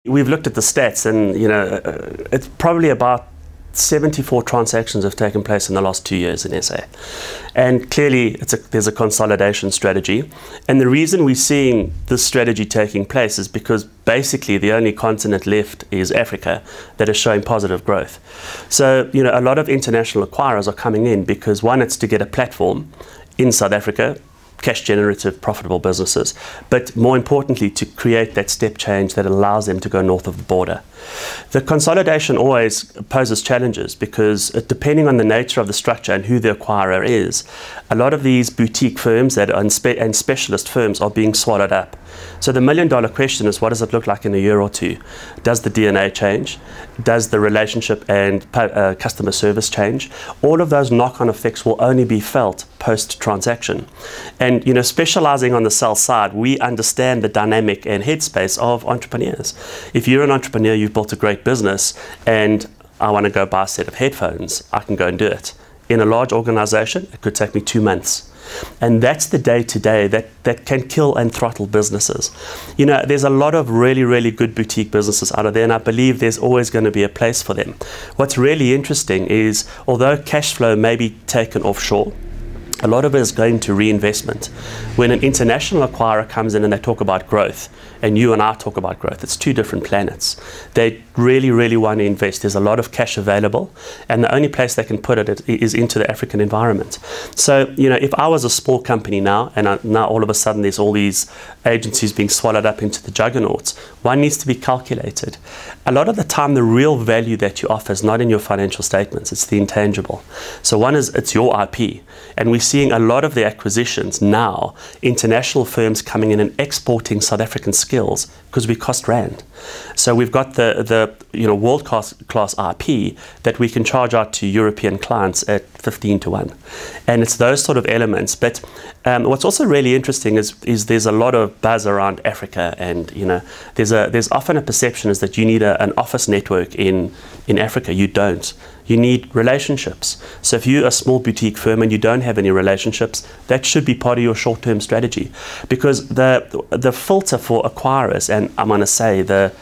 We've looked at the stats, and it's probably about 74 transactions have taken place in the last 2 years in SA. And clearly there's a consolidation strategy. And the reason we're seeing this strategy taking place is because basically the only continent left is Africa that is showing positive growth. So, a lot of international acquirers are coming in because, one, it's to get a platform in South Africa, cash generative, profitable businesses, but more importantly, to create that step change that allows them to go north of the border. The consolidation always poses challenges because, depending on the nature of the structure and who the acquirer is, a lot of these boutique firms and specialist firms are being swallowed up. So the million-dollar question is, what does it look like in a year or two? Does the DNA change? Does the relationship and customer service change? All of those knock-on effects will only be felt post-transaction. And specializing on the sell side, we understand the dynamic and headspace of entrepreneurs. If you're an entrepreneur, you've built a great business, and I want to go buy a set of headphones, I can go and do it. In a large organization, it could take me 2 months. And that's the day-to-day that can kill and throttle businesses. There's a lot of really, really good boutique businesses out of there, and I believe there's always going to be a place for them. What's really interesting is, although cash flow may be taken offshore, a lot of it is going to reinvestment. When an international acquirer comes in and they talk about growth, and you and I talk about growth, it's two different planets. They really, really want to invest. There's a lot of cash available, and the only place they can put it is into the African environment. So, if I was a small company now, and now all of a sudden there's all these agencies being swallowed up into the juggernauts, one needs to be calculated. A lot of the time, the real value that you offer is not in your financial statements, it's the intangible. So one is, it's your IP, and we're seeing a lot of the acquisitions now, international firms coming in and exporting South African skills because we cost rand. So we've got the world-class IP that we can charge out to European clients at 15 to 1. And it's those sort of elements. But what's also really interesting is there's a lot of buzz around Africa, and there's often a perception is that you need an office network in Africa. You don't. You need relationships. So if you're a small boutique firm and you don't have any relationships, that should be part of your short-term strategy. Because the filter for acquirers, and I'm going to say the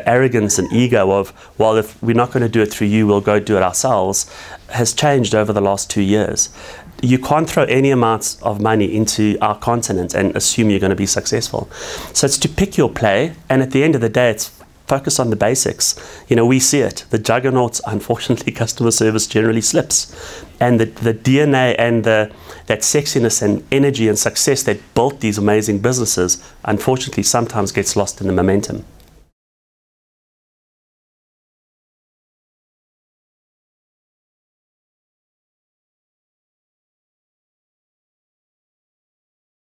arrogance and ego of, well, if we're not going to do it through you, we'll go do it ourselves, has changed over the last 2 years. You can't throw any amounts of money into our continent and assume you're going to be successful. So it's to pick your play, and at the end of the day, it's focus on the basics. We see it. The juggernauts, unfortunately, customer service generally slips. And the DNA and that sexiness and energy and success that built these amazing businesses, unfortunately, sometimes gets lost in the momentum.